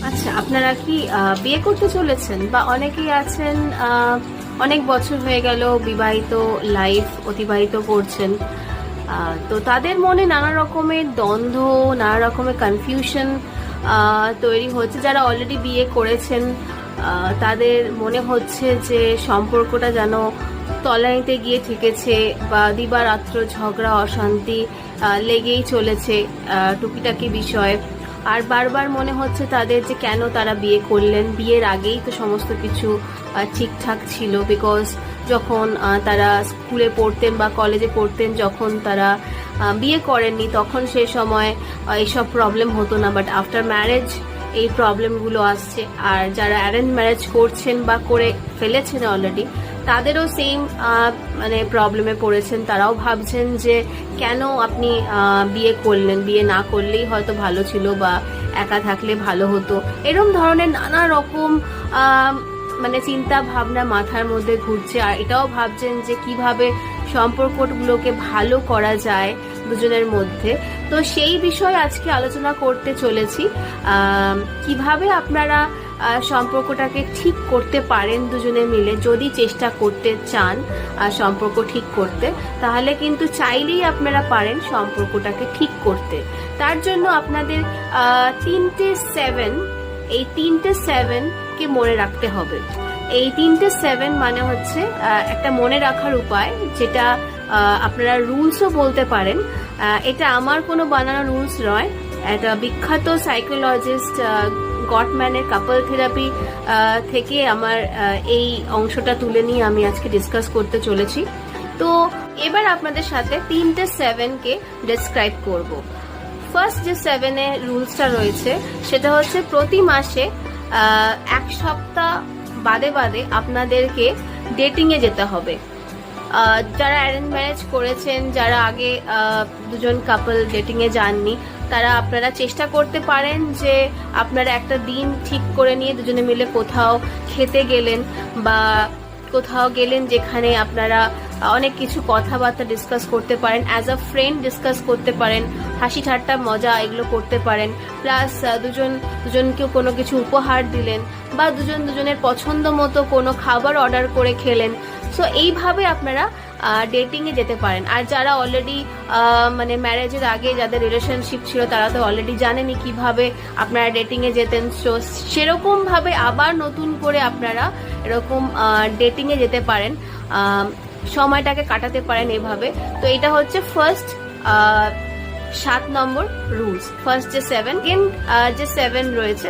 আচ্ছা, আপনারা কি বিয়ে করতে চলেছেন, বা অনেকেই আছেন অনেক বছর হয়ে গেল বিবাহিত লাইফ অতিবাহিত করছেন, তো তাদের মনে নানা রকমের দ্বন্দ্ব, নানা রকমের কনফিউশন তৈরি হচ্ছে। যারা অলরেডি বিয়ে করেছেন তাদের মনে হচ্ছে যে সম্পর্কটা যেন তলানিতে গিয়ে ঠেকেছে, বা দিবারাত্র ঝগড়া অশান্তি লেগেই চলেছে টুকিটাকি বিষয়। আর বারবার মনে হচ্ছে তাদের যে কেন তারা বিয়ে করলেন, বিয়ের আগেই তো সমস্ত কিছু ঠিকঠাক ছিল। বিকজ যখন তারা স্কুলে পড়তেন বা কলেজে পড়তেন, যখন তারা বিয়ে করেননি তখন সেই সময় এইসব প্রবলেম হতো না, বাট আফটার ম্যারেজ এই প্রবলেমগুলো আসছে। আর যারা অ্যারেঞ্জ ম্যারেজ করছেন বা করে ফেলেছেন অলরেডি, তাদেরও সেম মানে প্রবলেমে পড়েছেন। তারাও ভাবছেন যে কেন আপনি বিয়ে করলেন, বিয়ে না করলেই হয়তো ভালো ছিল, বা একা থাকলে ভালো হতো। এরকম ধরনের নানা রকম মানে চিন্তা ভাবনা মাথার মধ্যে ঘুরছে। আর এটাও ভাবছেন যে কিভাবে সম্পর্কগুলোকে ভালো করা যায় দুজনের মধ্যে। তো সেই বিষয়ে আজকে আলোচনা করতে চলেছি, কিভাবে আপনারা সম্পর্কটাকে ঠিক করতে পারেন দুজনে মিলে। যদি চেষ্টা করতে চান সম্পর্ক ঠিক করতে, তাহলে কিন্তু চাইলেই আপনারা পারেন সম্পর্কটাকে ঠিক করতে। তার জন্য আপনাদের তিনটে 7, এই তিনটে 7 কে মনে রাখতে হবে। এই তিনটে 7 মানে হচ্ছে একটা মনে রাখার উপায়, যেটা আপনারা রুলসও বলতে পারেন। এটা আমার কোনো বানানো রুলস নয়, একটা বিখ্যাত সাইকোলজিস্ট গটম্যানের কাপল থেরাপি থেকে আমার এই অংশটা তুলে নিয়ে আমি আজকে ডিসকাস করতে চলেছি। তো এবার আপনাদের সাথে তিনটে 7 কে ডেসক্রাইব করব। ফার্স্ট যে 7 এর রুলসটা রয়েছে সেটা হচ্ছে প্রতি মাসে 1 সপ্তাহ বাদে বাদে আপনাদেরকে ডেটিং এ যেতে হবে। যারা অ্যারেঞ্জ ম্যারেজ করেছেন, যারা আগে দুজন কাপল ডেটিং এ যাননি, তারা আপনারা চেষ্টা করতে পারেন যে আপনারা একটা দিন ঠিক করে নিয়ে দুজনে মিলে কোথাও খেতে গেলেন, বা কোথাও গেলেন যেখানে আপনারা অনেক কিছু কথাবার্তা ডিসকাস করতে পারেন, অ্যাজ আ ফ্রেন্ড ডিসকাস করতে পারেন, হাসি ঠাট্টা মজা এগুলো করতে পারেন। প্লাস দুজনকেও কোনো কিছু উপহার দিলেন, বা দুজনের পছন্দ মতো কোনো খাবার অর্ডার করে খেলেন। সো এইভাবে আপনারা ডেটিং এ যেতে পারেন। আর যারা অলরেডি মানে ম্যারেজের আগে যাদের রিলেশনশিপ ছিল, তারা তো অলরেডি জানেনই কিভাবে আপনারা ডেটিং এ যেতেন। সো সেরকম ভাবে আবার নতুন করে আপনারা এরকম ডেটিং এ যেতে পারেন, সময়টাকে কাটাতে পারেন এভাবে। তো এটা হচ্ছে ফার্স্ট 7 নম্বর রুলস। ফার্স্ট যে 7, যে 7 রয়েছে